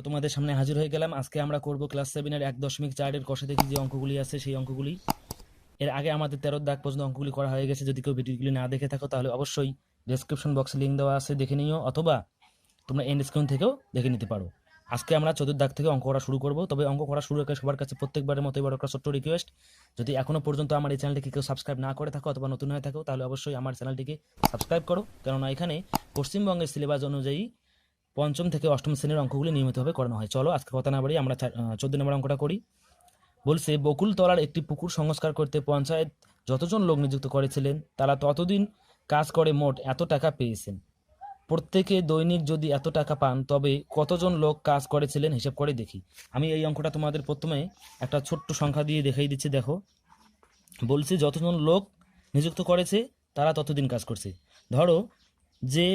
তোমাদের সামনে হাজির হয়ে গেলাম। আজকে আমরা করব ক্লাস 7 এর 1.4 এর কষে থেকে যে অঙ্কগুলি আছে সেই অঙ্কগুলি। এর আগে আমাদের 13 দাগ পর্যন্ত অঙ্কগুলি করা হয়ে গেছে। যদি কেউ ভিডিওগুলি না দেখে থাকো তাহলে অবশ্যই ডেসক্রিপশন বক্সে লিঙ্ক দেওয়া আছে, দেখে নিও, অথবা তোমরা এন্ড স্ক্রিন থেকেও দেখে নিতে পারো। আজকে আমরা 14 দাগ থেকে অঙ্ক করা শুরু করব। তবে অঙ্ক করা শুরু আগে সবার কাছে প্রত্যেকবারের মতো এবার একটা ছোট্ট রিকোয়েস্ট, যদি এখনো পর্যন্ত আমার এই চ্যানেলটিকে কেউ সাবস্ক্রাইব না করে থাকো অথবা নতুন হয়ে থাকো তাহলে অবশ্যই আমার চ্যানেলটিকে সাবস্ক্রাইব করো, কেননা এখানে পশ্চিমবঙ্গের সিলেবাস অনুযায়ী পঞ্চম থেকে অষ্টম শ্রেণীর অঙ্কগুলি নিয়মিতভাবে করানো হয়। চলো আজকে কথা না বাড়ি আমরা 14 নম্বর অঙ্কটা করি। বলছে বকুলতলার একটি পুকুর সংস্কার করতে পঞ্চায়েত যতজন লোক নিযুক্ত করেছিলেন তারা ততদিন কাজ করে মোট এত টাকা পেয়েছেন। প্রত্যেকে দৈনিক যদি এত টাকা পান তবে কতজন লোক কাজ করেছিলেন হিসাব করে দেখি। আমি এই অঙ্কটা তোমাদের প্রথমে একটা ছোট্ট সংখ্যা দিয়ে দেখাই দিচ্ছি। দেখো, বলছি যতজন লোক নিযুক্ত করেছে তারা ততদিন কাজ করছে। ধরো যে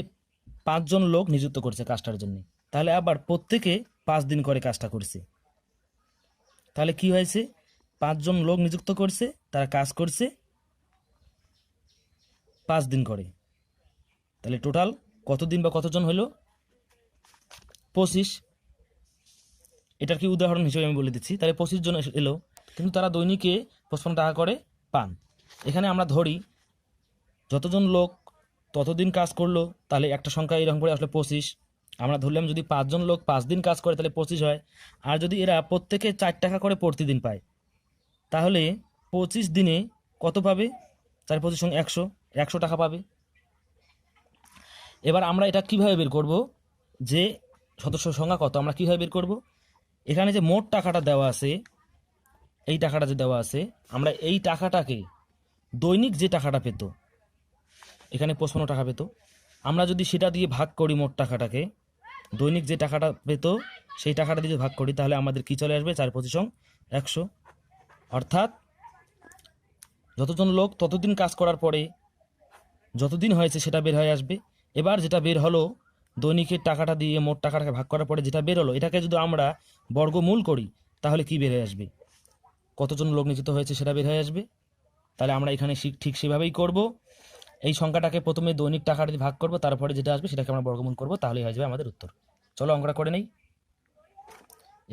5 জন লোক নিযুক্ত করছে কাজটার জন্য, তাহলে আবার প্রত্যেকে 5 দিন করে কাজটা করছে। তাহলে কি হয়েছে, 5 জন লোক নিযুক্ত করছে, তারা কাজ করছে 5 দিন করে। তাহলে টোটাল কতদিন বা কতজন হলো, 25। এটার কি উদাহরণ হিসেবে আমি বলে দিচ্ছি। তাহলে 25 জন এলো, কিন্তু তারা দৈনিকে 55 টাকা করে পান। এখানে আমরা ধরি যতজন লোক ততদিন কাজ করলো, তাহলে একটা সংখ্যা এরকম করে আসলে 25। আমরা ধরলাম যদি 5 জন লোক 5 দিন কাজ করে তাহলে 25 হয়। আর যদি এরা প্রত্যেকে 4 টাকা করে প্রতিদিন পায় তাহলে 25 দিনে কত পাবে, 4 25 সঙ্গে 100 টাকা পাবে। এবার আমরা এটা কিভাবে বের করব, যে সদস্য সংখ্যা কত আমরা কিভাবে বের করব। এখানে যে মোট টাকাটা দেওয়া আছে, এই টাকাটা যে দেওয়া আছে, আমরা এই টাকাটাকে দৈনিক যে টাকাটা পেত, এখানে 55 টাকা পেত, আমরা যদি সেটা দিয়ে ভাগ করি, মোট টাকাটাকে দৈনিক যে টাকাটা পেত সেই টাকাটা দিয়ে ভাগ করি, তাহলে আমাদের কি চলে আসবে, 4 25 100। অর্থাৎ যতজন লোক ততদিন কাজ করার পরে যতদিন হয়েছে সেটা বের হয়ে আসবে। এবার যেটা বের হলো দৈনিকের টাকাটা দিয়ে মোট টাকাটাকে ভাগ করার পরে যেটা বের হলো, এটাকে যদি আমরা বর্গমূল করি তাহলে কি বের হয়ে আসবে, কতজন লোক নিযুক্ত হয়েছে সেটা বের হয়ে আসবে। তাহলে আমরা এখানে ঠিক সেভাবেই করব। এই সংখ্যাটাকে প্রথমে দৈনিক টাকাটা দিয়ে ভাগ করব, তারপরে যেটা আসবে সেটাকে আমরা বর্গমূল করব, তাহলেই হয়ে যাবে আমাদের উত্তর। চলো অঙ্কটা করে নেই।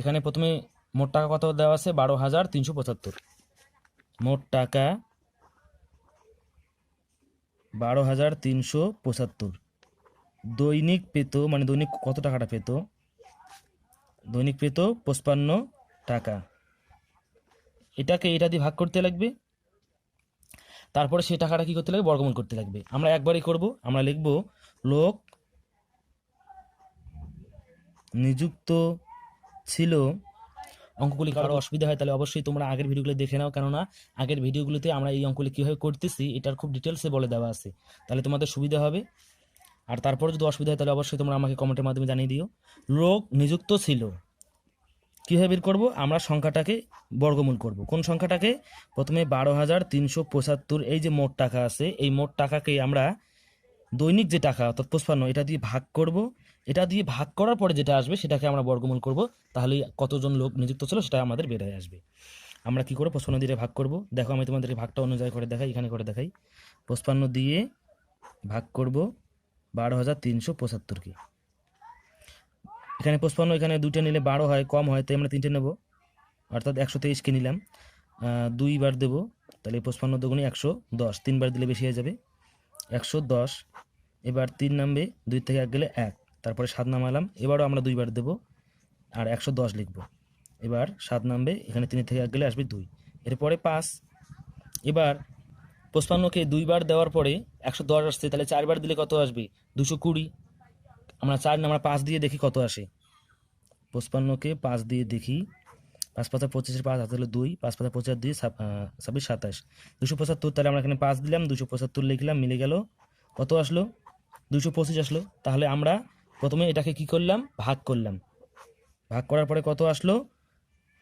এখানে প্রথমে মোট টাকা কত দেওয়া আছে, 12,375। মোট টাকা 12,375। দৈনিক পেত, মানে দৈনিক কত টাকাটা পেত, দৈনিক পেত 55 টাকা। এটাকে এটা দিয়ে ভাগ করতে লাগবে, তারপরে সেই টাকাটা কি করতে লাগবে, বর্গমূল করতে লাগবে। আমরা একবারই করব, আমরা লিখব লোক নিযুক্ত ছিল। অঙ্কগুলি কারো অসুবিধা হয় তাহলে অবশ্যই তোমরা আগের ভিডিওগুলো দেখে নাও, কেননা আগের ভিডিওগুলোতে আমরা এই অঙ্কগুলি কীভাবে করতেছি এটার খুব ডিটেলসে বলে দেওয়া আছে, তাহলে তোমাদের সুবিধা হবে। আর তারপরে যদি অসুবিধা হয় তাহলে অবশ্যই তোমরা আমাকে কমেন্টের মাধ্যমে জানিয়ে দিও। লোক নিযুক্ত ছিল, কীভাবে বের করবো, আমরা সংখ্যাটাকে বর্গমূল করব। কোন সংখ্যাটাকে, প্রথমে 12,375 এই যে মোট টাকা আছে, এই মোট টাকাকে আমরা দৈনিক যে টাকা অর্থাৎ 55 এটা দিয়ে ভাগ করব। এটা দিয়ে ভাগ করার পরে যেটা আসবে সেটাকে আমরা বর্গমূল করব, তাহলে কতজন লোক নিযুক্ত ছিল সেটা আমাদের বের হয়ে আসবে। আমরা কি করে 55 দিয়ে ভাগ করব, দেখো আমি তোমাদেরকে ভাগটা অনুযায়ী করে দেখাই, এখানে করে দেখাই। 55 দিয়ে ভাগ করব 12,375কে। এখানে 55, এখানে দুইটা নিলে 12 হয়, কম হয়, তাই আমরা 3টে নেব, অর্থাৎ 123কে নিলাম। 2 বার দেবো, তাহলে 55 দুগুণে 110, 3 বার দিলে বেশি হয়ে যাবে 110। এবার 3 নামবে, 2 থেকে 1 গেলে 1, তারপরে 7 নামালাম, এবারও আমরা 2 বার দেবো আর 110 লিখব। এবার 7 নামবে, এখানে 3 থেকে 1 গেলে আসবে 2, এরপরে 5। এবার 55কে 2 বার দেওয়ার পরে 110 আসছে, তাহলে 4 বার দিলে কত আসবে, 220। আমরা 5 দিয়ে দেখি কত আসে। 55কে 5 দিয়ে দেখি, 5 5 25, 5 হাতে হলো 2, 5 5 25 2, 26 27, 275। তাহলে আমরা এখানে 5 দিলাম, 275 লিখলাম, মিলে গেল, কত আসলো, 225 আসলো। তাহলে আমরা প্রথমে এটাকে কি করলাম, ভাগ করলাম, ভাগ করার পরে কত আসলো,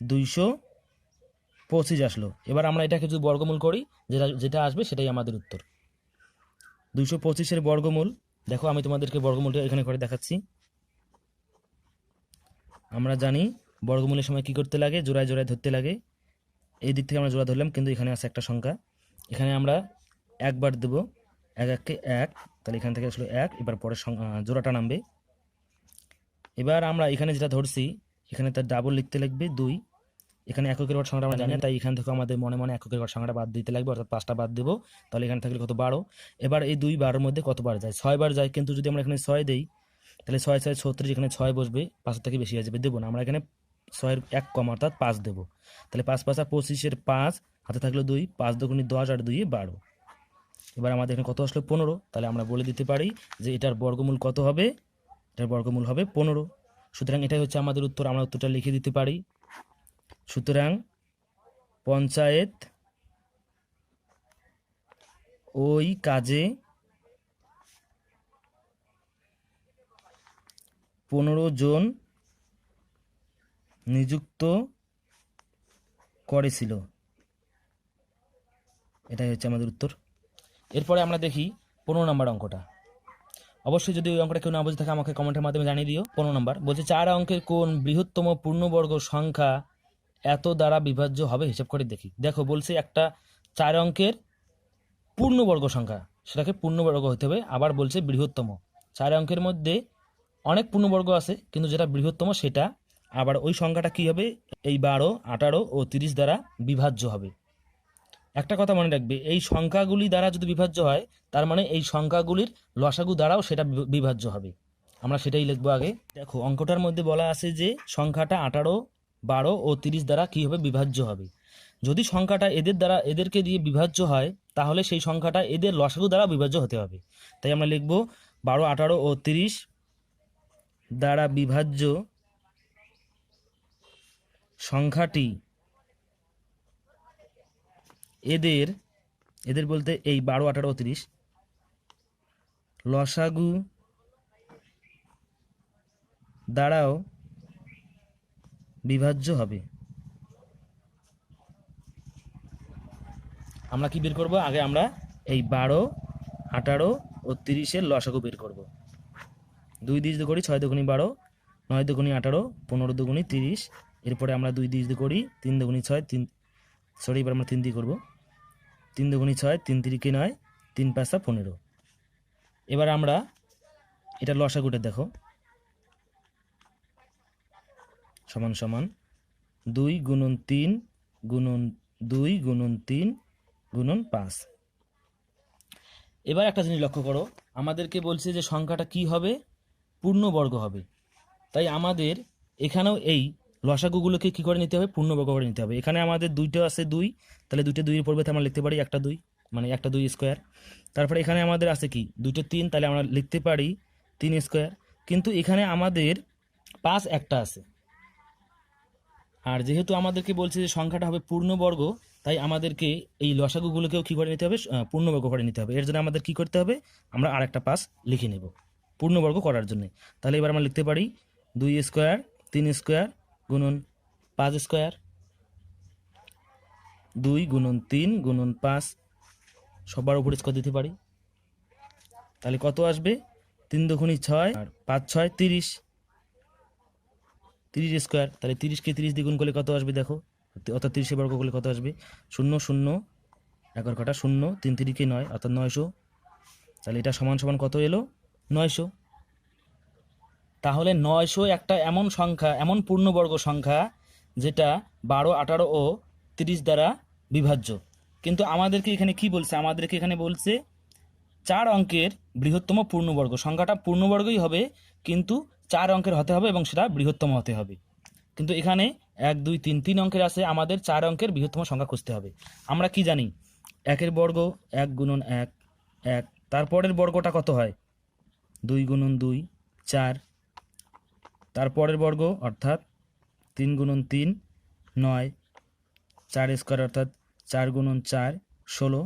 225 আসলো। এবার আমরা এটাকে যদি বর্গমূল করি, যেটা আসবে সেটাই আমাদের উত্তর। 225-এর বর্গমূল, দেখো আমি তোমাদেরকে বর্গমূলটা এখানে করে দেখাচ্ছি। আমরা জানি বর্গমূলের সময় কি করতে লাগে, জোড়ায় জোড়ায় ধরতে লাগে। এই দিক থেকে আমরা জোড়া ধরলাম, কিন্তু এখানে আছে একটা সংখ্যা, এখানে আমরা একবার দেবো, 1 1কে 1, তাহলে এখান থেকে আসলে 1, এবার পরে জোড়াটা নামবে, এবার আমরা এখানে যেটা ধরছি এখানে তার ডাবল লিখতে লাগবে 2। এখানে এককের ঘর সংখ্যাটা আমরা জানি না, তাই এখান থেকে আমাদের মনে মনে এককের ঘর সংখ্যাটা বাদ দিতে লাগবে, অর্থাৎ 5টা বাদ দেবো। তাহলে এখানে থাকলে কত 12। এবার এই 2 12-এর মধ্যে কতবার যায়? 6 বার যায়। কিন্তু যদি আমরা এখানে 6 দেই তাহলে 6 6 36, এখানে 6 বসবে, 5 থেকে বেশি হয়ে যাবে, দেবো না। আমরা এখানে 6-এর 1 কম অর্থাৎ 5 দেবো। তাহলে 5 5 25-এর 5 হাতে থাকলো 2, 5 দুগুণে 10 আর 2 12। এবার আমাদের এখানে কত আসলো? 15। তাহলে আমরা বলে দিতে পারি যে এটার বর্গমূল কত হবে? এটার বর্গমূল হবে 15। সুতরাং এটাই হচ্ছে আমাদের উত্তর। আমরা উত্তরটা লিখে দিতে পারি। সুতরাং পঞ্চায়েত ওই কাজে 15 জন নিযুক্ত করেছিল। এটাই হচ্ছে আমাদের উত্তর। এরপরে আমরা দেখি 15 নম্বর অঙ্কটা। অবশ্যই যদি ওই অঙ্কটা কেউ না বুঝে থাকে আমাকে কমেন্টের মাধ্যমে জানিয়ে দিও। 15 নম্বর বলছে 4 অঙ্কের কোন বৃহত্তম পূর্ণবর্গ সংখ্যা এত দ্বারা বিভাজ্য হবে? হিসাব করে দেখি। দেখো বলছে একটা 4 অঙ্কের পূর্ণবর্গ সংখ্যা, সেটাকে পূর্ণবর্গ হতে হবে। আবার বলছে বৃহত্তম। 4 অঙ্কের মধ্যে অনেক পূর্ণবর্গ আছে, কিন্তু যেটা বৃহত্তম সেটা। আবার ওই সংখ্যাটা কি হবে? এই 12, 18 ও 30 দ্বারা বিভাজ্য হবে। একটা কথা মনে রাখবে, এই সংখ্যাগুলি দ্বারা যদি বিভাজ্য হয় তার মানে এই সংখ্যাগুলির লসাগু দ্বারাও সেটা বিভাজ্য হবে। আমরা সেটাই লিখবো আগে। দেখো অঙ্কটার মধ্যে বলা আছে যে সংখ্যাটা 18, 12 ও 30 দ্বারা কি হবে? বিভাজ্য হবে। যদি সংখ্যাটা এদেরকে দিয়ে বিভাজ্য হয় তাহলে সেই সংখ্যাটা এদের লসাগু দ্বারা বিভাজ্য হতে হবে। তাই আমরা লিখবো 12, 18 ও 30 দ্বারা বিভাজ্য সংখ্যাটি এদের বলতে এই 12, 18 ও 30 লসাগু দ্বারাও বিভাজ্য হবে। আমরা কি বের করব? আগে আমরা এই 12, 18 ও 30-এর লসাগু বের করব। 2 দিয়ে যদি করি 6 দুগুণি 12, 9 দুগুণি 18, 15 দুগুণি 30। এরপরে আমরা 2 দিয়ে যদি করি 3 দুগুণি 6, এবার আমরা 3 দিয়ে করব। 3 দুগুণি 6, 3 3 9, 3 5 15। এবার আমরা এটা লসাগুটা দেখো, সমান সমান 2 গুণন 3 গুণন 2 গুণন 3 গুণন 5। এবার একটা জিনিস লক্ষ্য করো, আমাদেরকে বলছে যে সংখ্যাটা কি হবে? পূর্ণবর্গ হবে। তাই আমাদের এখানেও এই লসাগুগুলোকে কি করে নিতে হবে? পূর্ণবর্গ করে নিতে হবে। এখানে আমাদের 2টা আছে 2, তাহলে 2টা 2-এর পরিবর্তে আমরা লিখতে পারি একটা 2, মানে একটা 2 স্কোয়ার। তারপরে এখানে আমাদের আছে কি? 2টা 3, তাহলে আমরা লিখতে পারি 3 স্কোয়ার। কিন্তু এখানে আমাদের 5 একটা আছে। আর যেহেতু আমাদেরকে বলছে যে সংখ্যাটা হবে পূর্ণবর্গ, তাই আমাদেরকে এই লসাগুগুলোকেও কি করে নিতে হবে? পূর্ণবর্গ করে নিতে হবে। এর জন্য আমাদের কি করতে হবে? আমরা আরেকটা 5 লিখে নেব পূর্ণবর্গ করার জন্য। তাহলে এবার আমরা লিখতে পারি 2 স্কোয়ার 3 স্কোয়ার গুণন 5 স্কোয়ার, 2 গুণন 3 গুণন 5, সবার উপর স্কোয়ার দিতে পারি। তাহলে কত আসবে? 3 দুগুণি 6 আর 5 6 30, 30 স্কোয়ার। তাহলে 30কে 30 দিয়ে গুণ করলে কত আসবে? দেখো, অর্থাৎ 30-এর বর্গ করলে কত আসবে? 0 0 11 কাটা 0, 3 3 9, অর্থাৎ 900। তাহলে এটা সমান সমান কত এলো? 900। তাহলে 900 একটা এমন সংখ্যা, এমন পূর্ণবর্গ সংখ্যা যেটা 12, 18 ও 30 দ্বারা বিভাজ্য। কিন্তু আমাদেরকে এখানে কি বলছে? আমাদেরকে এখানে বলছে 4 অঙ্কের বৃহত্তম পূর্ণবর্গ সংখ্যাটা পূর্ণবর্গই হবে, কিন্তু 4 অঙ্কের হতে হবে এবং সেটা বৃহত্তম হতে হবে। কিন্তু এখানে 1 2 3 3 অঙ্কের আছে, আমাদের 4 অঙ্কের বৃহত্তম সংখ্যা খুঁজতে হবে। আমরা কি জানি? 1-এর বর্গ 1 গুণন 1 1, তারপরের বর্গটা কত হয়? 2 গুণন 2 4, তারপরের বর্গ অর্থাৎ 3 গুণন 3 9, 4 স্কোয়ার অর্থাৎ 4 গুণন 4 16।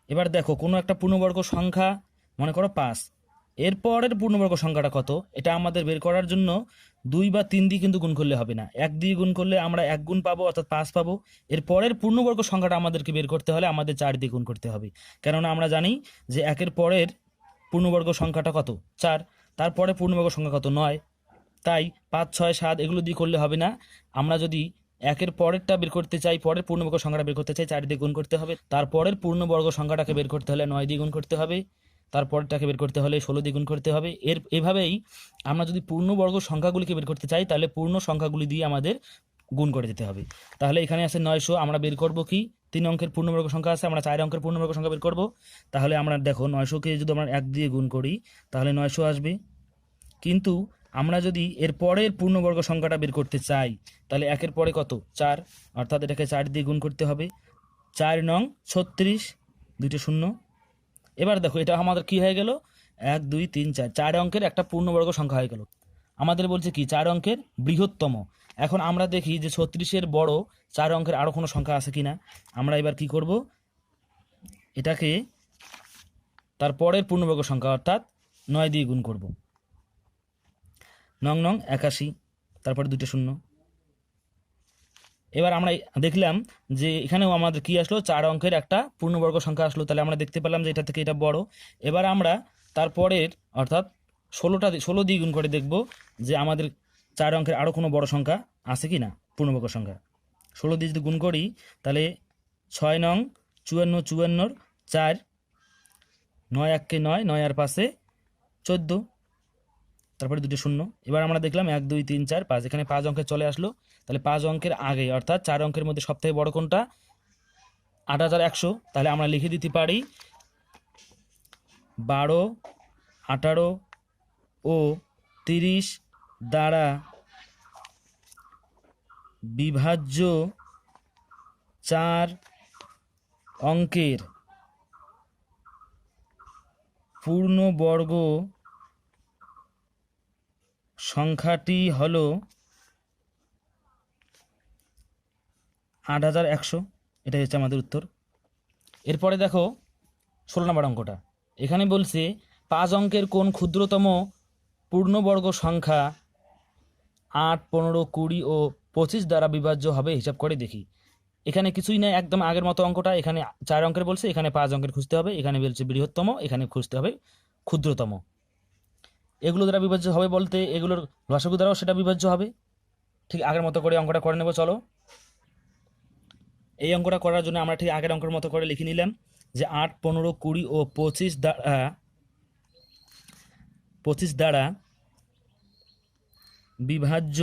এবার দেখো কোনো একটা পূর্ণবর্গ সংখ্যা, মনে করো 5, এরপরের পূর্ণবর্গ সংখ্যাটা কত? এটা আমাদের বের করার জন্য 2 বা 3 দিয়ে কিন্তু গুণ করলে হবে না। 1 দিয়ে গুণ করলে আমরা 1 গুণ পাবো, অর্থাৎ 5 পাবো। এরপরের পূর্ণবর্গ সংখ্যাটা আমাদেরকে বের করতে হলে আমাদের 4 দিয়ে গুণ করতে হবে, কেননা আমরা জানি যে 1-এর পরের পূর্ণবর্গ সংখ্যাটা কত? 4, তারপরে পূর্ণবর্গ সংখ্যা কত? 9। তাই 5 6 7 এগুলো দিয়ে করলে হবে না। আমরা যদি 1-এর পরেরটা বের করতে চাই, পরের পূর্ণবর্গ সংখ্যাটা বের করতে চাই, 4 দিয়ে গুণ করতে হবে। তারপরের পূর্ণবর্গ সংখ্যাটাকে বের করতে হলে 9 দিয়ে গুণ করতে হবে। তারপরটাকে বের করতে হলে 16 দিয়ে গুণ করতে হবে। এভাবেই আমরা যদি পূর্ণবর্গ সংখ্যাগুলিকে বের করতে চাই তাহলে পূর্ণ সংখ্যাগুলি দিয়ে আমাদের গুণ করে যেতে হবে। তাহলে এখানে আছে 900, আমরা বের করব কি 3 অঙ্কের পূর্ণবর্গ সংখ্যা আছে, আমরা 4 অঙ্কের পূর্ণবর্গ সংখ্যা বের করব। তাহলে আমরা দেখো 900কে যদি আমরা 1 দিয়ে গুণ করি তাহলে 900 আসবে, কিন্তু আমরা যদি এর পরের পূর্ণবর্গ সংখ্যাটা বের করতে চাই তাহলে 1-এর পরে কত 4, অর্থাৎ এটাকে 4 দিয়ে গুণ করতে হবে। 4 নং 36, দুইটা শূন্য। এবার দেখো এটা আমাদের কি হয়ে গেল, 1 2 3 4, 4 অঙ্কের একটা পূর্ণবর্গ সংখ্যা হয়ে গেল। আমাদের বলছে কি 4 অঙ্কের বৃহত্তম। এখন আমরা দেখি যে 36-এর বড় 4 অঙ্কের আরও কোনো সংখ্যা আছে কিনা। আমরা এবার কি করব, এটাকে তার পরের পূর্ণবর্গ সংখ্যা অর্থাৎ 9 দিয়ে গুণ করব। 9 নং 81, তারপরে দুইটা শূন্য। এবার আমরা দেখলাম যে এখানেও আমাদের কি আসলো, 4 অঙ্কের একটা পূর্ণবর্গ সংখ্যা আসলো। তাহলে আমরা দেখতে পেলাম যে এটা থেকে এটা বড়। এবার আমরা তারপরের অর্থাৎ 16 দিয়ে গুণ করে দেখব যে আমাদের 4 অঙ্কের আরও কোনো বড় সংখ্যা আছে কি না, পূর্ণবর্গ সংখ্যা। 16 দিয়ে যদি গুণ করি তাহলে 6 নং 54, 54 4, 9 1 9, 9 আর 5 14, তারপরে দুটো শূন্য। এবার আমরা দেখলাম 1 2 3 4 5, এখানে 5 অঙ্কের চলে আসলো। তাহলে 5 অঙ্কের আগে অর্থাৎ 4 অঙ্কের মধ্যে সবথেকে বড় কোনটা, 8100। তাহলে আমরা লিখে দিতে পারি 12, 18 ও 30 দ্বারা বিভাজ্য 4 অঙ্কের পূর্ণবর্গ সংখ্যাটি হলো 8100। এটাই হচ্ছে আমাদের উত্তর। এরপরে দেখো 16 নম্বর অঙ্কটা। এখানে বলছে 5 অঙ্কের কোন ক্ষুদ্রতম পূর্ণবর্গ সংখ্যা 8, 15, 20 ও 25 দ্বারা বিভাজ্য হবে, হিসাব করে দেখি। এখানে কিছুই নাই, একদম আগের মতো অঙ্কটা। এখানে 4 অঙ্কের বলছে, এখানে 5 অঙ্কের খুঁজতে হবে। এখানে বলছে বৃহত্তম, এখানে খুঁজতে হবে ক্ষুদ্রতম। এগুলো দ্বারা বিভাজ্য হবে বলতে এগুলোর লসাগু দ্বারাও সেটা বিভাজ্য হবে। ঠিক আগের মতো করে অঙ্কটা করে নেব, চলো। এই অঙ্কটা করার জন্য আমরা ঠিক আগের অঙ্কের মতো করে লিখে নিলাম যে 8, 15, 20 ও 25 দ্বারা বিভাজ্য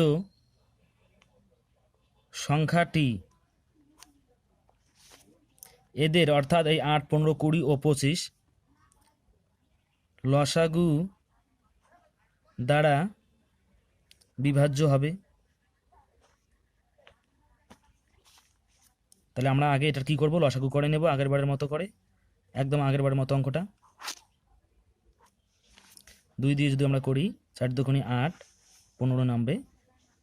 সংখ্যাটি এদের, অর্থাৎ এই 8, 15, 20 ও 25 লসাগু দ্বারা বিভাজ্য হবে। তাহলে আমরা আগে এটার কি করব, লসাগু করে নেব আগের বারের মতো করে, একদম আগের বারের মতো অঙ্কটা। 2 দিয়ে যদি আমরা করি 4 দুগুণে 8, 15 নামবে,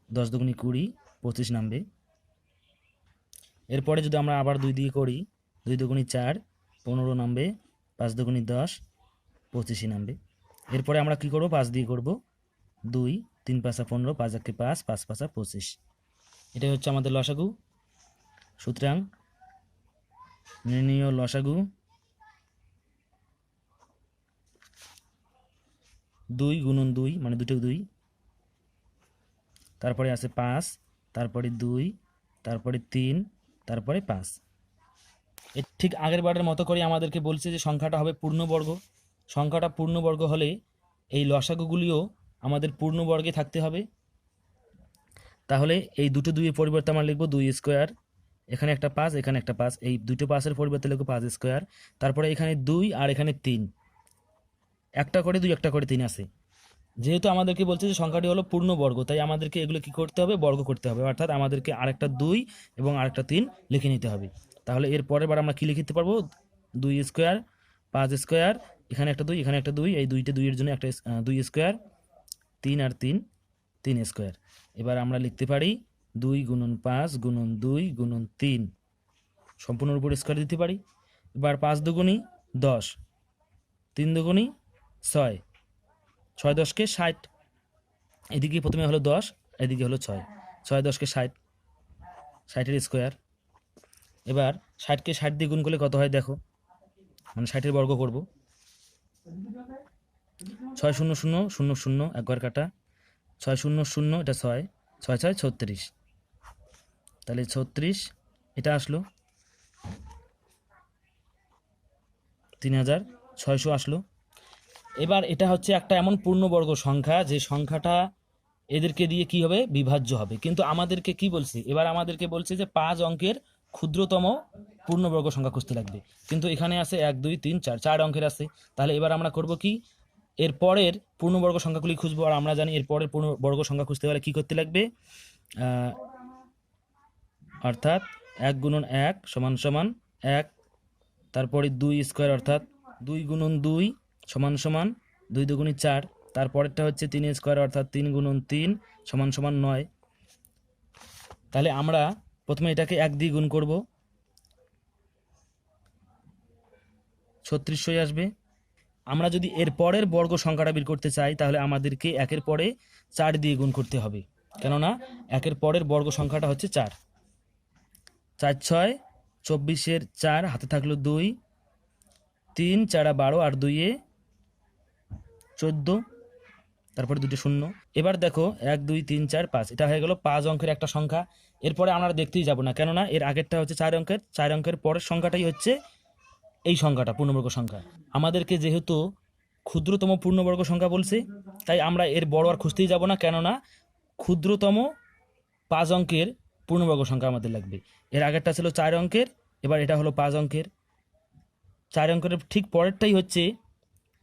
10 দুগুণে 20, 25 নামবে। এরপরে যদি আমরা আবার 2 দিয়ে করি 2 দুগুণে 4, 15 নামবে, 5 দুগুণে 10, 25 নামবে। এরপরে আমরা কি করব, 5 দিয়ে করব, 2 3 5 15, 5 1 5, 5 5 25। এটাই হচ্ছে আমাদের লসাগু। সুতরাং নির্ণীয় লসাগু 2 গুণন 2 মানে দুটো 2, তারপরে আছে 5, তারপরে 2, তারপরে 3, তারপরে 5। ঠিক আগের বারের মতো করে আমাদেরকে বলছে যে সংখ্যাটা হবে পূর্ণবর্গ। সংখ্যাটা পূর্ণবর্গ হলে এই লসাগুগুলিও আমাদের পূর্ণবর্গে থাকতে হবে। তাহলে এই দুটো 2-এর পরিবর্তে আমরা লিখব 2 স্কোয়ার, এখানে একটা 5, এখানে একটা 5, এই দুটো 5-এর পরিবর্তে লিখব 5 স্কোয়ার। তারপরে এখানে 2 আর এখানে 3, একটা করে 2 একটা করে 3 আছে। যেহেতু আমাদেরকে বলছে যে সংখ্যাটি হলো পূর্ণবর্গ, তাই আমাদেরকে এগুলো কি করতে হবে, বর্গ করতে হবে। অর্থাৎ আমাদেরকে আরেকটা 2 এবং আরেকটা 3 লিখে নিতে হবে। তাহলে এর পরের বার আমরা কি লিখতে পারবো, 2 স্কোয়ার, 5 স্কোয়ার, এখানে একটা 2, এখানে একটা 2, এই দুইটা 2 এর জন্য একটা 2 স্কোয়ার, 3 আর 3, 3 স্কোয়ার। এবার আমরা লিখতে পারি 2 গুণন 5 গুণন 2 গুণন 3, সম্পূর্ণর উপর স্কোয়ার দিতে পারি। এবার 5 দুগুণি 10, 3 দুগুণি 6, 6 10কে 60, এদিকে প্রথমে হলো 10, এদিকে হলো 6, 6 10কে 60, 60-এর স্কোয়ার। এবার 60কে 60 দিয়ে গুণ করলে কত হয় দেখো, মানে 60-এর বর্গ করব। 6 0 0 0 0, একবার কাটা, 6 0 0, এটা 6, 6 6 36, তাহলে 36 এটা আসলো, 3600 আসলো। এবার এটা হচ্ছে একটা এমন পূর্ণবর্গ সংখ্যা যে সংখ্যাটা এদেরকে দিয়ে কি হবে, বিভাজ্য হবে। কিন্তু আমাদেরকে কি বলছে, এবার আমাদেরকে বলছে যে 5 অঙ্কের ক্ষুদ্রতম পূর্ণবর্গ সংখ্যা খুঁজতে লাগবে। কিন্তু এখানে আছে 1 2 3 4, 4 অঙ্কের আছে। তাহলে এবার আমরা করব কি, এর পরের পূর্ণবর্গ সংখ্যাগুলি খুঁজবো। আর আমরা জানি এর পরের পূর্ণবর্গ সংখ্যা খুঁজতে হলে কি করতে লাগবে, অর্থাৎ 1 গুণন 1 সমান সমান 1, তারপরে 2 স্কোয়ার অর্থাৎ 2 গুণন 2 সমান সমান 2 দুগুণে 4, তারপরেরটা হচ্ছে 3 স্কোয়ার অর্থাৎ 3 গুণন 3 সমান সমান 9। তাহলে আমরা প্রথমে এটাকে 1 দিয়ে গুণ করব, 3600 আসবে। আমরা যদি এর পরের বর্গ সংখ্যাটা বের করতে চাই তাহলে আমাদেরকে 1-এর পরে 4 দিয়ে গুণ করতে হবে, কেননা 1-এর পরের বর্গ সংখ্যাটা হচ্ছে 4। 4 6 24-এর 4 হাতে থাকলো 2, 3 4 12 আর 2 14, তারপরে দুটো শূন্য। এবার দেখো 1 2 3 4 5, এটা হয়ে গেল 5 অঙ্কের একটা সংখ্যা। এরপরে আমরা দেখতেই যাব না, কেননা এর আগেরটা হচ্ছে 4 অঙ্কের, 4 অঙ্কের পরের সংখ্যাটাই হচ্ছে এই সংখ্যাটা, পূর্ণবর্গ সংখ্যা। আমাদেরকে যেহেতু ক্ষুদ্রতম পূর্ণবর্গ সংখ্যা বলছে, তাই আমরা এর বড় আর খুঁজতেই যাব না, কেননা ক্ষুদ্রতম 5 অঙ্কের পূর্ণবর্গ সংখ্যা আমাদের লাগবে। এর আগেরটা ছিল 4 অঙ্কের, এবার এটা হলো 5 অঙ্কের। 4 অঙ্কের ঠিক পরেরটাই হচ্ছে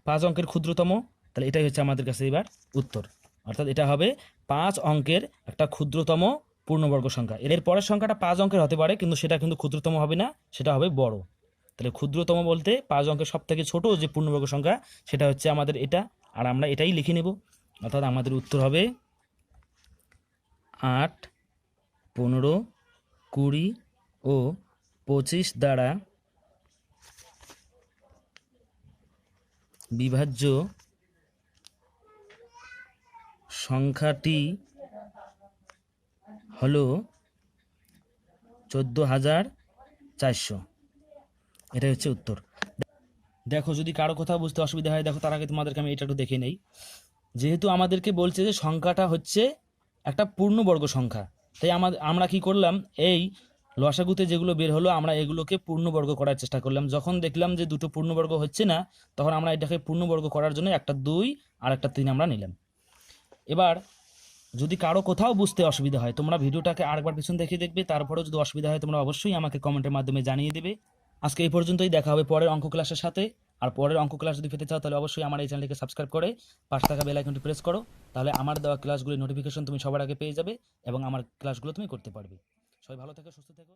5 অঙ্কের ক্ষুদ্রতম, তাহলে এটাই হচ্ছে আমাদের কাছে এবার উত্তর। অর্থাৎ এটা হবে 5 অঙ্কের একটা ক্ষুদ্রতম পূর্ণবর্গ সংখ্যা। এর পরের সংখ্যাটা 5 অঙ্কের হতে পারে, কিন্তু সেটা কিন্তু ক্ষুদ্রতম হবে না, সেটা হবে বড়। তাহলে ক্ষুদ্রতম বলতে 5 অঙ্কের সব থেকে ছোট যে পূর্ণবর্গ সংখ্যা সেটা হচ্ছে আমাদের এটা, আর আমরা এটাই লিখে নেব। অর্থাৎ আমাদের উত্তর হবে 8, 15, 20 ও 25 দ্বারা বিভাজ্য সংখ্যাটি হলো 14,400। এটাই হচ্ছে উত্তর। দেখো যদি কারো কোথাও বুঝতে অসুবিধা হয়, দেখো তার আগে তোমাদেরকে আমি এটা একটু দেখে নেই। যেহেতু আমাদেরকে বলছে যে সংখ্যাটা হচ্ছে একটা পূর্ণবর্গ সংখ্যা, তাই আমরা কি করলাম, এই লসাগুতে যেগুলো বের হলো আমরা এগুলোকে পূর্ণবর্গ করার চেষ্টা করলাম। যখন দেখলাম যে দুটো পূর্ণবর্গ হচ্ছে না, তখন আমরা এটাকে পূর্ণবর্গ করার জন্য একটা 2 আর একটা 3 আমরা নিলাম। এবার যদি কারো কোথাও বুঝতে অসুবিধা হয়, তোমরা ভিডিওটাকে আরেকবার পিছন দেখিয়ে দেখবে, তারপরেও যদি অসুবিধা হয় তোমরা অবশ্যই আমাকে কমেন্টের মাধ্যমে জানিয়ে দেবে। আজকে এই পর্যন্তই, দেখা হবে পরের অঙ্ক ক্লাসের সাথে। আর পরের অঙ্ক ক্লাস যদি পেতে চাও তাহলে অবশ্যই আমার এই চ্যানেলটিকে সাবস্ক্রাইব করে পাশে থাকা বেল আইকনটি প্রেস করো, তাহলে আমার দেওয়া ক্লাসগুলির নোটিফিকেশন তুমি সবার আগে পেয়ে যাবে এবং আমার ক্লাসগুলো তুমি করতে পারবে। সবাই ভালো থেকো, সুস্থ থেকো।